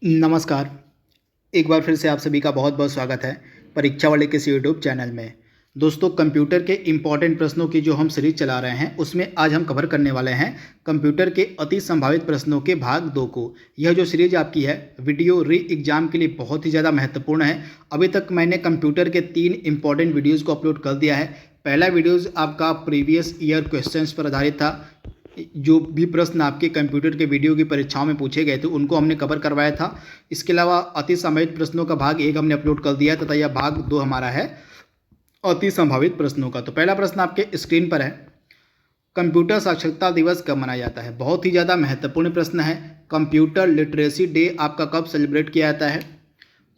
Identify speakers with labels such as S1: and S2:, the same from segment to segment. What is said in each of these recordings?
S1: नमस्कार। एक बार फिर से आप सभी का बहुत बहुत स्वागत है परीक्षा वाले के इस यूट्यूब चैनल में। दोस्तों, कंप्यूटर के इम्पॉर्टेंट प्रश्नों की जो हम सीरीज चला रहे हैं उसमें आज हम कवर करने वाले हैं कंप्यूटर के अति संभावित प्रश्नों के भाग 2 को। यह जो सीरीज आपकी है वीडियो री एग्जाम के लिए बहुत ही ज़्यादा महत्वपूर्ण है। अभी तक मैंने कंप्यूटर के 3 इंपॉर्टेंट वीडियोज़ को अपलोड कर दिया है। पहला वीडियोज़ आपका प्रीवियस ईयर क्वेश्चंस पर आधारित था। जो भी प्रश्न आपके कंप्यूटर के वीडियो की परीक्षाओं में पूछे गए थे उनको हमने कवर करवाया था। इसके अलावा अति संभावित प्रश्नों का भाग 1 हमने अपलोड कर दिया तथा यह भाग 2 हमारा है अति संभावित प्रश्नों का। तो पहला प्रश्न आपके स्क्रीन पर है, कंप्यूटर साक्षरता दिवस कब मनाया जाता है? बहुत ही ज़्यादा महत्वपूर्ण प्रश्न है। कंप्यूटर लिटरेसी डे आपका कब सेलिब्रेट किया जाता है?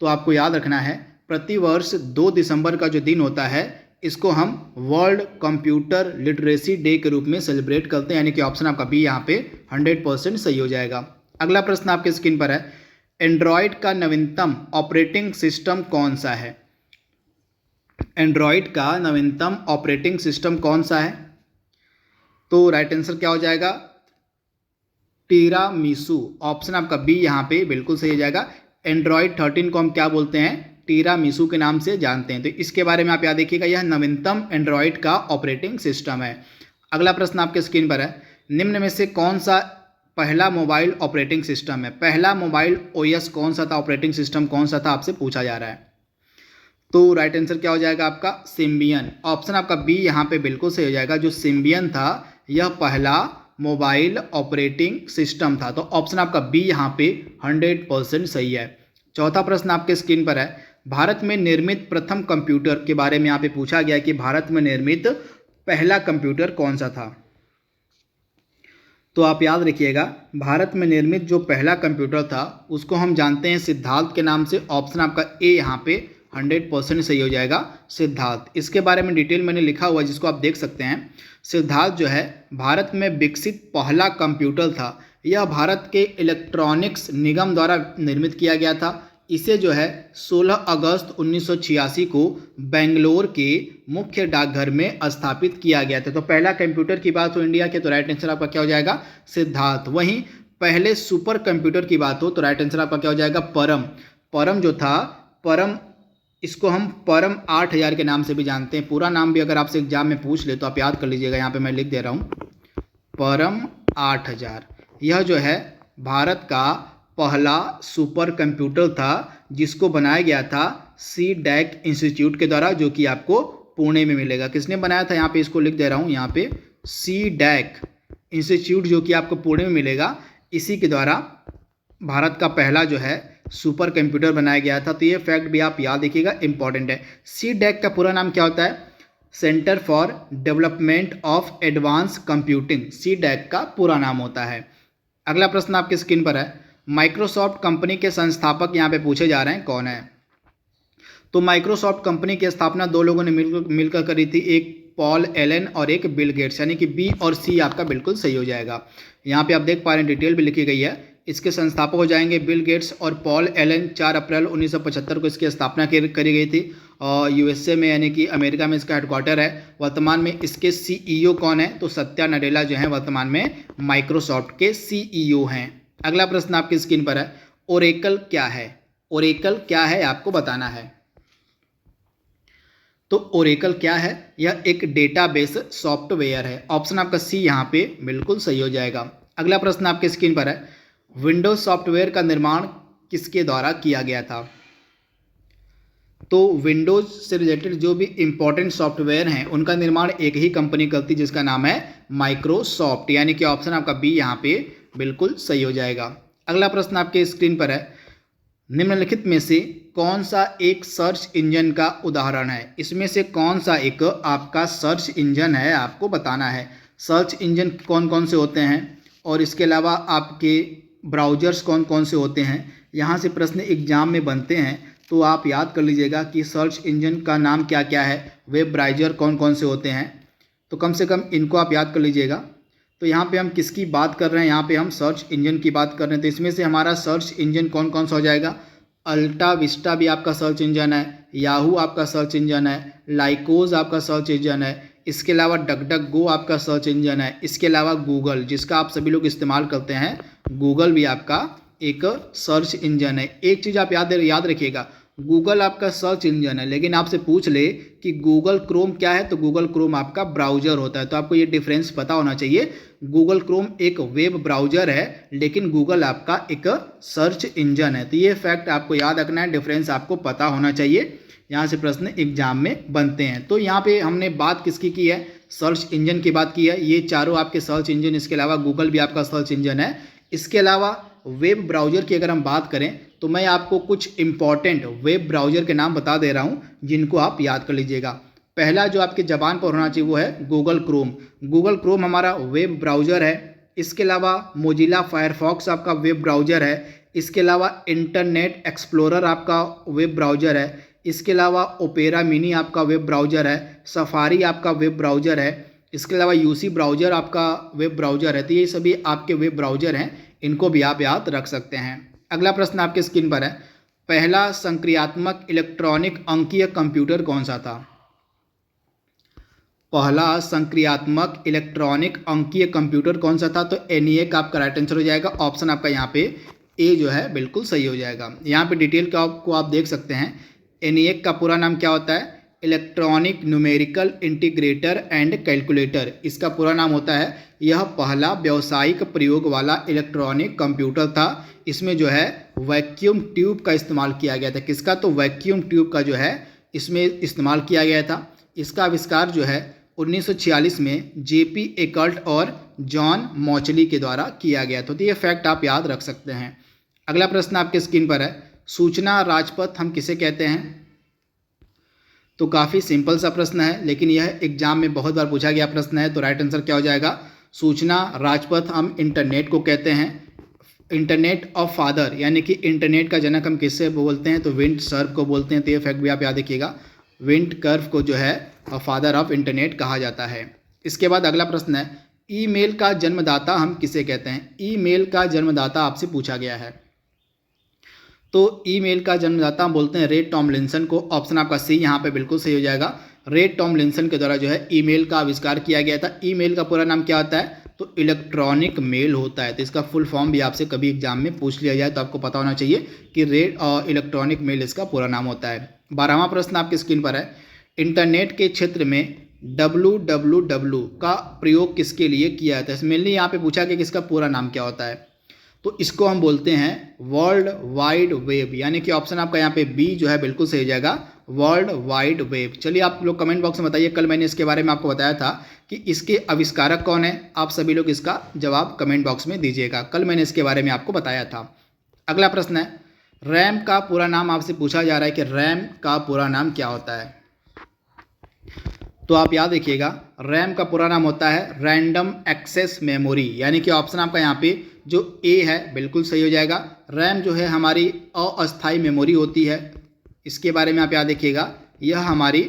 S1: तो आपको याद रखना है, प्रतिवर्ष 2 दिसंबर का जो दिन होता है इसको हम वर्ल्ड कंप्यूटर लिटरेसी डे के रूप में सेलिब्रेट करते हैं, यानी कि ऑप्शन आपका बी यहाँ पे 100% सही हो जाएगा। अगला प्रश्न आपके स्क्रीन पर है, एंड्रॉयड का नवीनतम ऑपरेटिंग सिस्टम कौन सा है? एंड्रॉयड का नवीनतम ऑपरेटिंग सिस्टम कौन सा है? तो राइट आंसर क्या हो जाएगा? टीरामिसु। ऑप्शन आपका बी यहाँ पे बिल्कुल सही हो जाएगा। एंड्रॉयड 13 को हम क्या बोलते हैं? टीरामिसु के नाम से जानते हैं। तो इसके बारे में आप याद रखिएगा, यह नवीनतम एंड्रॉयड का ऑपरेटिंग सिस्टम है। अगला प्रश्न आपके स्क्रीन पर है, निम्न में से कौन सा पहला मोबाइल ऑपरेटिंग सिस्टम है? पहला मोबाइल ओएस कौन सा था, ऑपरेटिंग सिस्टम कौन सा था, आपसे पूछा जा रहा है। तो राइट आंसर क्या हो जाएगा आपका? सिम्बियन। ऑप्शन आपका बी यहाँ पे बिल्कुल सही हो जाएगा। जो सिम्बियन था यह पहला मोबाइल ऑपरेटिंग सिस्टम था। तो ऑप्शन आपका बी यहाँ पे 100% सही है। चौथा प्रश्न आपके स्क्रीन पर है, भारत में निर्मित प्रथम कंप्यूटर के बारे में यहाँ पे पूछा गया कि भारत में निर्मित पहला कंप्यूटर कौन सा था? तो आप याद रखिएगा, भारत में निर्मित जो पहला कंप्यूटर था उसको हम जानते हैं सिद्धार्थ के नाम से। ऑप्शन आपका ए यहाँ पे 100% सही हो जाएगा, सिद्धार्थ। इसके बारे में डिटेल मैंने लिखा हुआ है जिसको आप देख सकते हैं। सिद्धार्थ जो है भारत में विकसित पहला कंप्यूटर था। यह भारत के इलेक्ट्रॉनिक्स निगम द्वारा निर्मित किया गया था। इसे जो है 16 अगस्त 1986 को बेंगलोर के मुख्य डाकघर में स्थापित किया गया था। तो पहला कंप्यूटर की बात हो इंडिया के तो राइट आंसर आपका क्या हो जाएगा? सिद्धार्थ। वहीं पहले सुपर कंप्यूटर की बात हो तो राइट आंसर आपका क्या हो जाएगा? परम। परम जो था, परम, इसको हम परम 8000 के नाम से भी जानते हैं। पूरा नाम भी अगर आपसे एग्जाम में पूछ ले तो आप याद कर लीजिएगा, यहाँ पे मैं लिख दे रहा हूँ, परम 8000। यह जो है भारत का पहला सुपर कंप्यूटर था जिसको बनाया गया था सी डैक इंस्टीट्यूट के द्वारा, जो कि आपको पुणे में मिलेगा। किसने बनाया था? यहाँ पे इसको लिख दे रहा हूँ, यहाँ पे सी डैक इंस्टीट्यूट जो कि आपको पुणे में मिलेगा, इसी के द्वारा भारत का पहला जो है सुपर कंप्यूटर बनाया गया था। तो ये फैक्ट भी आप याद रखिएगा, इंपॉर्टेंट है। सी डैक का पूरा नाम क्या होता है? Centre for development of advance computing, C DAC का पूरा नाम होता है। अगला प्रश्न आपके स्क्रीन पर है, माइक्रोसॉफ्ट कंपनी के संस्थापक यहाँ पे पूछे जा रहे हैं, कौन है? तो माइक्रोसॉफ्ट कंपनी की स्थापना 2 लोगों ने मिलकर करी थी, एक पॉल एलन और एक बिल गेट्स, यानी कि बी और सी आपका बिल्कुल सही हो जाएगा। यहाँ पे आप देख पा रहे हैं डिटेल भी लिखी गई है। इसके संस्थापक हो जाएंगे बिल गेट्स और पॉल एलन। 4 अप्रैल 1975 को इसकी स्थापना करी गई थी और यूएसए में, यानी कि अमेरिका में इसका हेडक्वार्टर है। वर्तमान में इसके सीईओ कौन है? तो सत्या नडेला जो है वर्तमान में माइक्रोसॉफ्ट के सीईओ हैं। अगला प्रश्न आपकी स्क्रीन पर है, ओरेकल क्या है? ओरेकल क्या है आपको बताना है। तो ओरेकल क्या है? यह एक डेटाबेस सॉफ्टवेयर है। ऑप्शन आपका सी यहाँ पे बिल्कुल सही हो जाएगा। अगला प्रश्न आपके स्क्रीन पर है, विंडोज सॉफ्टवेयर का निर्माण किसके द्वारा किया गया था? तो विंडोज से रिलेटेड जो भी इंपॉर्टेंट सॉफ्टवेयर हैं उनका निर्माण एक ही कंपनी करती है जिसका नाम है माइक्रोसॉफ्ट, यानी कि ऑप्शन आपका बी यहाँ पे बिल्कुल सही हो जाएगा। अगला प्रश्न आपके स्क्रीन पर है, निम्नलिखित में से कौन सा एक सर्च इंजन का उदाहरण है? इसमें से कौन सा एक आपका सर्च इंजन है आपको बताना है। सर्च इंजन कौन कौन से होते हैं और इसके अलावा आपके ब्राउजर्स कौन कौन से होते हैं, यहाँ से प्रश्न एग्जाम में बनते हैं। तो आप याद कर लीजिएगा कि सर्च इंजन का नाम क्या क्या है, वेब ब्राउज़र कौन कौन से होते हैं, तो कम से कम इनको आप याद कर लीजिएगा। तो यहाँ पे हम किसकी बात कर रहे हैं? यहाँ पे हम सर्च इंजन की बात कर रहे हैं। तो इसमें से हमारा सर्च इंजन कौन कौन सा हो जाएगा? अल्टा विस्टा भी आपका सर्च इंजन है, याहू आपका सर्च इंजन है, लाइकोज आपका सर्च इंजन है, इसके अलावा डक गो आपका सर्च इंजन है, इसके अलावा गूगल जिसका आप सभी लोग इस्तेमाल करते हैं, गूगल भी आपका एक सर्च इंजन है। एक चीज़ आप याद रखिएगा, गूगल आपका सर्च इंजन है, लेकिन आपसे पूछ ले कि गूगल क्रोम क्या है, तो गूगल क्रोम आपका ब्राउज़र होता है। तो आपको ये डिफरेंस पता होना चाहिए। गूगल क्रोम एक वेब ब्राउज़र है, लेकिन गूगल आपका एक सर्च इंजन है। तो ये फैक्ट आपको याद रखना है, डिफरेंस आपको पता होना चाहिए। यहाँ से प्रश्न एग्जाम में बनते हैं। तो यहाँ पे हमने बात किसकी की है, सर्च इंजन की बात की है। ये चारों आपके सर्च इंजन, इसके अलावा गूगल भी आपका सर्च इंजन है। इसके अलावा वेब ब्राउज़र की अगर हम बात करें तो मैं आपको कुछ इंपॉर्टेंट वेब ब्राउज़र के नाम बता दे रहा हूँ, जिनको आप याद कर लीजिएगा। पहला जो आपके ज़बान पर होना चाहिए वो है गूगल क्रोम। गूगल क्रोम हमारा वेब ब्राउज़र है। इसके अलावा मोजिला फायरफॉक्स आपका वेब ब्राउज़र है। इसके अलावा इंटरनेट एक्सप्लोरर आपका वेब ब्राउज़र है। इसके अलावा ओपेरा मिनी आपका वेब ब्राउज़र है। सफारी आपका वेब ब्राउज़र है। इसके अलावा यूसी ब्राउज़र आपका वेब ब्राउज़र है। तो ये सभी आपके वेब ब्राउज़र हैं, इनको भी आप याद रख सकते हैं। अगला प्रश्न आपके स्क्रीन पर है, पहला संक्रियात्मक इलेक्ट्रॉनिक अंकीय कंप्यूटर कौन सा था? पहला संक्रियात्मक इलेक्ट्रॉनिक अंकीय कंप्यूटर कौन सा था? तो ENIAC आपका राइट आंसर हो जाएगा। ऑप्शन आपका यहाँ पे ए जो है बिल्कुल सही हो जाएगा। यहाँ पे डिटेल को आप देख सकते हैं। ENIAC का पूरा नाम क्या होता है? Electronic numerical integrator and calculator, इसका पूरा नाम होता है। यह पहला व्यावसायिक प्रयोग वाला इलेक्ट्रॉनिक कंप्यूटर था। इसमें जो है वैक्यूम ट्यूब का इस्तेमाल किया गया था। किसका? तो वैक्यूम ट्यूब का जो है इसमें इस्तेमाल किया गया था। इसका आविष्कार जो है 1946 में JP एकल्ट और जॉन मॉचली के द्वारा किया गया था। तो ये फैक्ट आप याद रख सकते हैं। अगला प्रश्न आपके स्क्रीन पर है, सूचना राजपथ हम किसे कहते हैं? तो काफ़ी सिंपल सा प्रश्न है, लेकिन यह एग्जाम में बहुत बार पूछा गया प्रश्न है। तो राइट आंसर क्या हो जाएगा? सूचना राजपथ हम इंटरनेट को कहते हैं। इंटरनेट ऑफ फादर, यानी कि इंटरनेट का जनक हम किससे बोलते हैं? तो विंड सर्व को बोलते हैं। तो ये फैक्ट भी आप याद रखिएगा, विंड कर्व को जो है फादर ऑफ इंटरनेट कहा जाता है। इसके बाद अगला प्रश्न है, ईमेल का जन्मदाता हम किसे कहते हैं? ईमेल का जन्मदाता आपसे पूछा गया है। तो ईमेल का जन्मदाता हम बोलते हैं रे टॉमलिंसन को। ऑप्शन आपका सी यहाँ पे बिल्कुल सही हो जाएगा। रे टॉमलिंसन के द्वारा जो है ईमेल का आविष्कार किया गया था। ईमेल का पूरा नाम क्या होता है? तो इलेक्ट्रॉनिक मेल होता है। तो इसका फुल फॉर्म भी आपसे कभी एग्जाम में पूछ लिया जाए तो आपको पता होना चाहिए कि इलेक्ट्रॉनिक मेल इसका पूरा नाम होता है। 12वां प्रश्न आपकी स्क्रीन पर है, इंटरनेट के क्षेत्र में www का प्रयोग किसके लिए किया जाता है? मेनली यहाँ पे पूछा कि किसका पूरा नाम क्या होता है? तो इसको हम बोलते हैं वर्ल्ड वाइड वेब, यानी कि ऑप्शन आपका यहाँ पे बी जो है बिल्कुल सही हो जाएगा, वर्ल्ड वाइड वेब। चलिए आप लोग कमेंट बॉक्स में बताइए, कल मैंने इसके बारे में आपको बताया था कि इसके आविष्कारक कौन है। आप सभी लोग इसका जवाब कमेंट बॉक्स में दीजिएगा, कल मैंने इसके बारे में आपको बताया था। अगला प्रश्न है, रैम का पूरा नाम आपसे पूछा जा रहा है कि रैम का पूरा नाम क्या होता है? तो आप याद रखिएगा, रैम का पूरा नाम होता है रैंडम एक्सेस मेमोरी, यानी कि ऑप्शन आपका यहाँ पे जो ए है बिल्कुल सही हो जाएगा। रैम जो है हमारी अस्थायी मेमोरी होती है। इसके बारे में आप याद रखिएगा, यह हमारी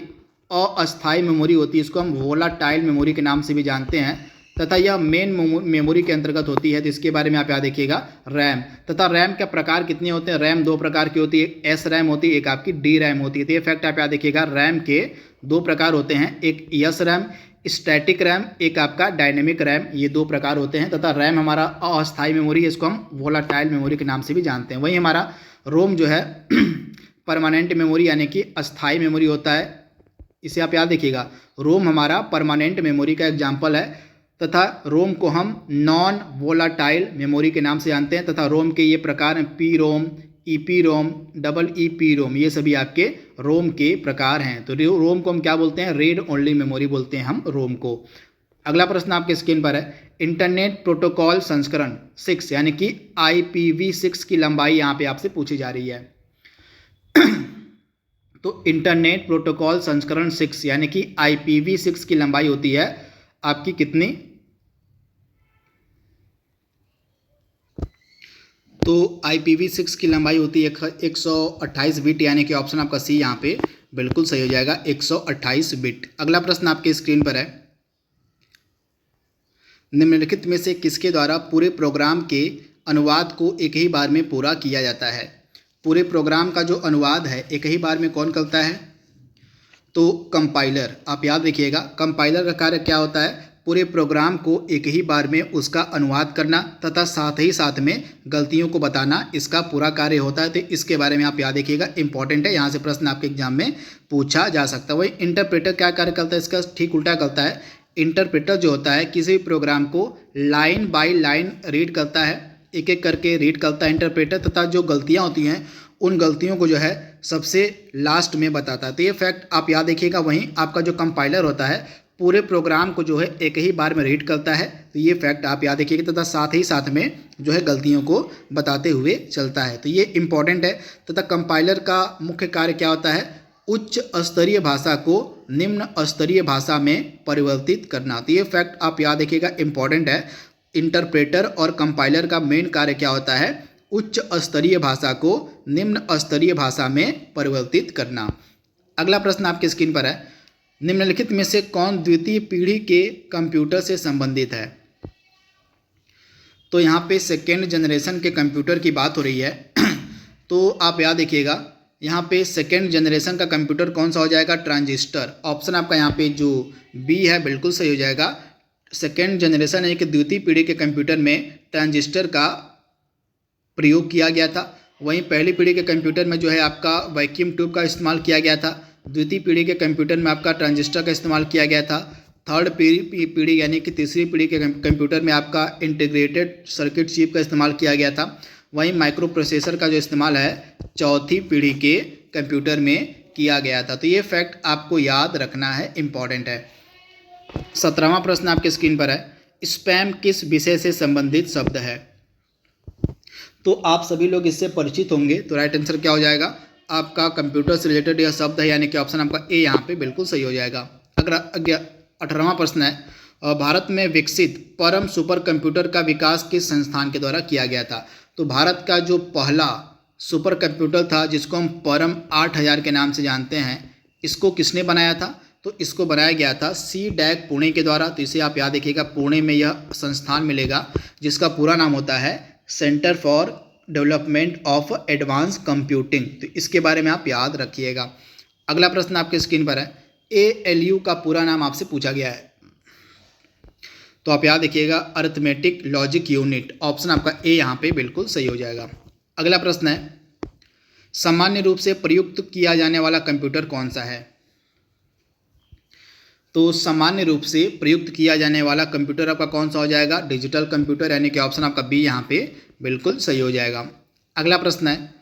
S1: अस्थायी मेमोरी होती है। इसको हम वोलाटाइल मेमोरी के नाम से भी जानते हैं, तथा यह मेन मेमोरी के अंतर्गत होती है। तो इसके बारे में आप याद रखिएगा रैम। तथा रैम के प्रकार कितने होते हैं? रैम 2 प्रकार की होती है, एस रैम होती है, एक आपकी डी रैम होती है। तो ये फैक्ट आप याद रखिएगा, रैम के 2 प्रकार होते हैं, एक एस रैम स्टैटिक रैम, एक आपका डायनेमिक रैम, ये 2 प्रकार होते हैं। तथा रैम हमारा अस्थायी मेमोरी है, इसको हम वोलाटाइल मेमोरी के नाम से भी जानते हैं। वही हमारा रोम जो है परमानेंट मेमोरी यानी कि अस्थायी मेमोरी होता है। इसे आप याद रखिएगा, रोम हमारा परमानेंट मेमोरी का एग्जाम्पल है। तथा रोम को हम नॉन वोलाटाइल मेमोरी के नाम से जानते हैं। तथा रोम के ये प्रकार हैं पी रोम, ईपी रोम, डबल ईपी रोम, ये सभी आपके रोम के प्रकार हैं। तो रोम को हम क्या बोलते हैं? रीड ओनली मेमोरी बोलते हैं हम रोम को। अगला प्रश्न आपके स्क्रीन पर है, इंटरनेट प्रोटोकॉल संस्करण 6 यानी कि IPv6 की लंबाई यहाँ पे आपसे पूछी जा रही है। तो इंटरनेट प्रोटोकॉल संस्करण 6 यानी कि IPv6 की लंबाई होती है आपकी कितनी? तो IPv6 की लंबाई होती है 128 बिट, यानी कि ऑप्शन आपका सी यहाँ पे बिल्कुल सही हो जाएगा, 128 बिट। अगला प्रश्न आपके स्क्रीन पर है, निम्नलिखित में से किसके द्वारा पूरे प्रोग्राम के अनुवाद को एक ही बार में पूरा किया जाता है? पूरे प्रोग्राम का जो अनुवाद है एक ही बार में कौन करता है? तो कंपाइलर। आप याद रखिएगा, कंपाइलर का कार्य क्या होता है? पूरे प्रोग्राम को एक ही बार में उसका अनुवाद करना तथा साथ ही साथ में गलतियों को बताना इसका पूरा कार्य होता है। तो इसके बारे में आप याद रखिएगा, इंपॉर्टेंट है, यहाँ से प्रश्न आपके एग्जाम में पूछा जा सकता है। वही इंटरप्रेटर क्या कार्य करता है, इसका ठीक उल्टा करता है। इंटरप्रेटर जो होता है किसी भी प्रोग्राम को लाइन बाय लाइन रीड करता है, एक एक करके रीड करता है इंटरप्रेटर, तथा जो गलतियाँ होती हैं उन गलतियों को जो है सबसे लास्ट में बताता है। तो ये फैक्ट आप याद रखिएगा। वहीं आपका जो कंपाइलर होता है पूरे प्रोग्राम को जो है एक ही बार में रीड करता है, तो ये फैक्ट आप याद रखिएगा, तथा साथ ही साथ में जो है गलतियों को बताते हुए चलता है। तो ये इंपॉर्टेंट है। तथा कंपाइलर का मुख्य कार्य क्या होता है, उच्च स्तरीय भाषा को निम्न स्तरीय भाषा में परिवर्तित करना। तो ये फैक्ट आप याद रखिएगा, इंपॉर्टेंट है। इंटरप्रेटर और कंपाइलर का मेन कार्य क्या होता है, उच्च स्तरीय भाषा को निम्न स्तरीय भाषा में परिवर्तित करना। अगला प्रश्न आपकी स्क्रीन पर है, निम्नलिखित में से कौन द्वितीय पीढ़ी के कंप्यूटर से संबंधित है। तो यहाँ पे सेकेंड जनरेशन के कंप्यूटर की बात हो रही है। तो आप याद रखिएगा, यहाँ पे सेकेंड जनरेशन का कंप्यूटर कौन सा हो जाएगा, ट्रांजिस्टर। ऑप्शन आपका यहाँ पे जो बी है बिल्कुल सही हो जाएगा। सेकेंड जनरेशन है कि द्वितीय पीढ़ी के कंप्यूटर में ट्रांजिस्टर का प्रयोग किया गया था। वहीं पहली पीढ़ी के कंप्यूटर में जो है आपका वैक्यूम ट्यूब का इस्तेमाल किया गया था। द्वितीय पीढ़ी के कंप्यूटर में आपका ट्रांजिस्टर का इस्तेमाल किया गया था। थर्ड पीढ़ी यानी कि तीसरी पीढ़ी के कंप्यूटर में आपका इंटीग्रेटेड सर्किट चिप का इस्तेमाल किया गया था। वहीं माइक्रो प्रोसेसर का जो इस्तेमाल है चौथी पीढ़ी के कंप्यूटर में किया गया था। तो ये फैक्ट आपको याद रखना है, इंपॉर्टेंट है। 17वां प्रश्न आपके स्क्रीन पर है, स्पैम किस विषय से संबंधित शब्द है। तो आप सभी लोग इससे परिचित होंगे। तो राइट आंसर क्या हो जाएगा, आपका कंप्यूटर से रिलेटेड यह शब्द है, यानी कि ऑप्शन आपका ए यहाँ पे बिल्कुल सही हो जाएगा। अगला 18वां प्रश्न है, भारत में विकसित परम सुपर कंप्यूटर का विकास किस संस्थान के द्वारा किया गया था। तो भारत का जो पहला सुपर कंप्यूटर था जिसको हम परम 8000 के नाम से जानते हैं, इसको किसने बनाया था। तो इसको बनाया गया था CDAC पुणे के द्वारा। तो इसे आप याद रखिएगा, पुणे में यह संस्थान मिलेगा जिसका पूरा नाम होता है centre for development of advance computing. तो इसके बारे में आप याद रखिएगा। अगला प्रश्न आपके स्क्रीन पर है, ALU का पूरा नाम आपसे पूछा गया है। तो आप याद रखिएगा, अरिथमेटिक लॉजिक यूनिट। ऑप्शन आपका ए यहाँ पे बिल्कुल सही हो जाएगा। अगला प्रश्न है, सामान्य रूप से प्रयुक्त किया जाने वाला कंप्यूटर कौन सा है। तो सामान्य रूप से प्रयुक्त किया जाने वाला कंप्यूटर आपका कौन सा हो जाएगा, डिजिटल कंप्यूटर, यानी कि ऑप्शन आपका बी यहाँ पे बिल्कुल सही हो जाएगा। अगला प्रश्न है,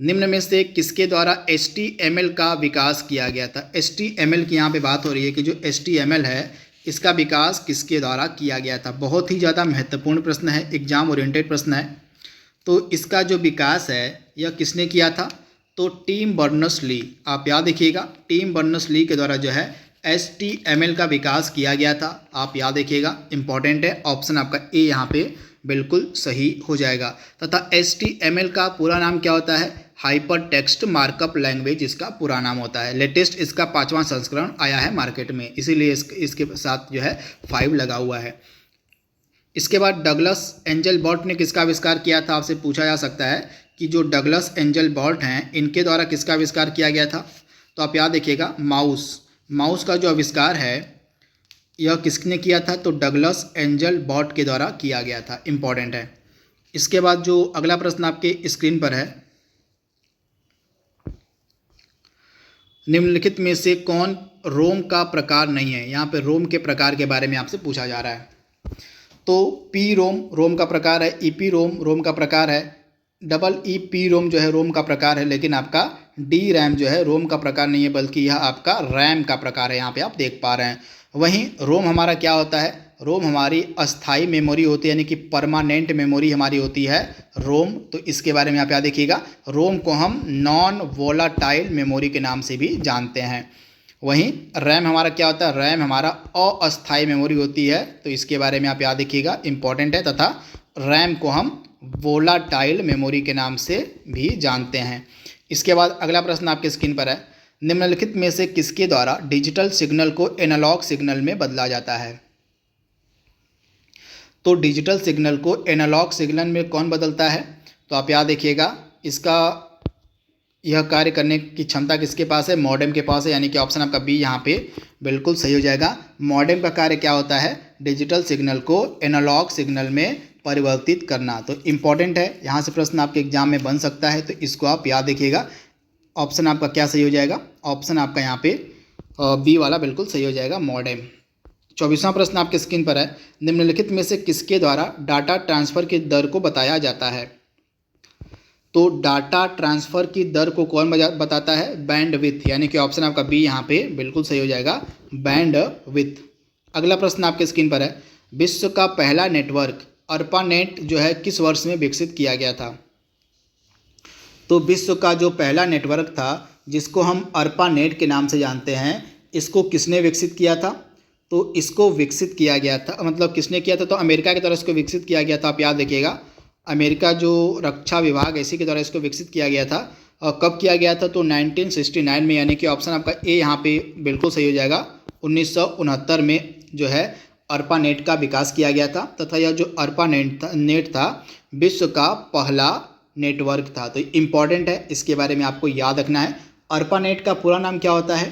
S1: निम्न में से किसके द्वारा HTML का विकास किया गया था। HTML की यहाँ पे बात हो रही है कि जो HTML है इसका विकास किसके द्वारा किया गया था। बहुत ही ज़्यादा महत्वपूर्ण प्रश्न है, एग्जाम ओरिएंटेड प्रश्न है। तो इसका जो विकास है यह किसने किया था, तो टिम बर्नर्स-ली। आप याद रखिएगा, टिम बर्नर्स-ली के द्वारा जो है HTML का विकास किया गया था। आप याद रखिएगा, इंपॉर्टेंट है। ऑप्शन आपका ए यहाँ पे बिल्कुल सही हो जाएगा। तथा HTML का पूरा नाम क्या होता है, हाइपर टेक्स्ट मार्कअप लैंग्वेज इसका पूरा नाम होता है। लेटेस्ट इसका 5वां संस्करण आया है मार्केट में, इसीलिए इसके साथ जो है 5 लगा हुआ है। इसके बाद डगलस एंजलबर्ट ने किसका आविष्कार किया था, आपसे पूछा जा सकता है कि जो डगलस एंजलबर्ट हैं इनके द्वारा किसका आविष्कार किया गया था। तो आप याद रखिएगा, माउस का जो आविष्कार है यह किसने किया था, तो डगलस एंजलबर्ट के द्वारा किया गया था, इंपॉर्टेंट है। इसके बाद जो अगला प्रश्न आपके स्क्रीन पर है, निम्नलिखित में से कौन रोम का प्रकार नहीं है। यहाँ पे रोम के प्रकार के बारे में आपसे पूछा जा रहा है। तो पी रोम का प्रकार है, ईपी रोम का प्रकार है, EEP रोम जो है रोम का प्रकार है, लेकिन आपका DRAM जो है रोम का प्रकार नहीं है, बल्कि यह आपका रैम का प्रकार है। यहाँ पे आप देख पा रहे हैं। वहीं रोम हमारा क्या होता है, रोम हमारी अस्थाई मेमोरी होती है, यानी कि परमानेंट मेमोरी हमारी होती है रोम। तो इसके बारे में आप याद रखिएगा, रोम को हम नॉन वोलाटाइल मेमोरी के नाम से भी जानते हैं। वहीं रैम हमारा क्या होता है, रैम हमारा अस्थाई मेमोरी होती है। तो इसके बारे में आप याद रखिएगा, इंपॉर्टेंट है। तथा रैम को हम वोलाटाइल मेमोरी के नाम से भी जानते हैं। इसके बाद अगला प्रश्न आपके स्क्रीन पर है, निम्नलिखित में से किसके द्वारा डिजिटल सिग्नल को एनालॉग सिग्नल में बदला जाता है। तो डिजिटल सिग्नल को एनालॉग सिग्नल में कौन बदलता है, तो आप याद रखिएगा, इसका यह कार्य करने की क्षमता किसके पास है? मॉडेम के पास है, यानी कि ऑप्शन आपका बी यहाँ पे बिल्कुल सही हो जाएगा। मॉडेम का कार्य क्या होता है? डिजिटल सिग्नल को एनालॉग सिग्नल में परिवर्तित करना। तो इम्पॉर्टेंट है, यहाँ से प्रश्न आपके एग्जाम में बन सकता है, तो इसको आप याद रखिएगा। ऑप्शन आपका क्या सही हो जाएगा? ऑप्शन आपका यहाँ पे बी वाला बिल्कुल सही हो जाएगा, मॉडेम। 24वां प्रश्न आपके स्क्रीन पर है, निम्नलिखित में से किसके द्वारा डाटा ट्रांसफ़र की दर को बताया जाता है? तो डाटा ट्रांसफ़र की दर को कौन बताता है? बैंडविड्थ, यानी कि ऑप्शन आपका बी यहाँ पे बिल्कुल सही हो जाएगा, बैंडविड्थ। अगला प्रश्न आपके स्क्रीन पर है, विश्व का पहला नेटवर्क अर्पानेट जो है किस वर्ष में विकसित किया गया था? तो विश्व का जो पहला नेटवर्क था जिसको हम अर्पानेट के नाम से जानते हैं, इसको किसने विकसित किया था? तो इसको विकसित किया गया था, मतलब किसने किया था? तो अमेरिका की तरफ इसको विकसित किया गया था। आप याद रखिएगा, अमेरिका जो रक्षा विभाग इसी के द्वारा इसको विकसित किया गया था। और कब किया गया था? तो 1969 में, यानी कि ऑप्शन आपका ए यहाँ पे बिल्कुल सही हो जाएगा। 1969 में जो है अर्पानेट का विकास किया गया था, तथा यह जो अर्पानेट था विश्व का पहला नेटवर्क था। तो इम्पॉर्टेंट है, इसके बारे में आपको याद रखना है। अर्पानेट का पूरा नाम क्या होता है?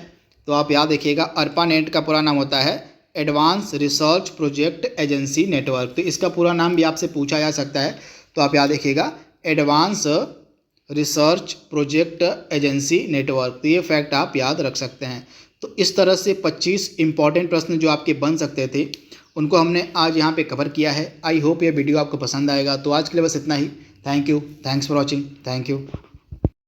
S1: तो आप याद रखिएगा, अर्पानेट का पूरा नाम होता है advance research project agency network. तो इसका पूरा नाम भी आपसे पूछा जा सकता है, तो आप याद रखिएगा advance research project agency network. तो ये फैक्ट आप याद रख सकते हैं। तो इस तरह से 25 इंपॉर्टेंट प्रश्न जो आपके बन सकते थे उनको हमने आज यहाँ पे कवर किया है। आई होप ये वीडियो आपको पसंद आएगा। तो आज के लिए बस इतना ही। Thank you, thanks for watching, thank you.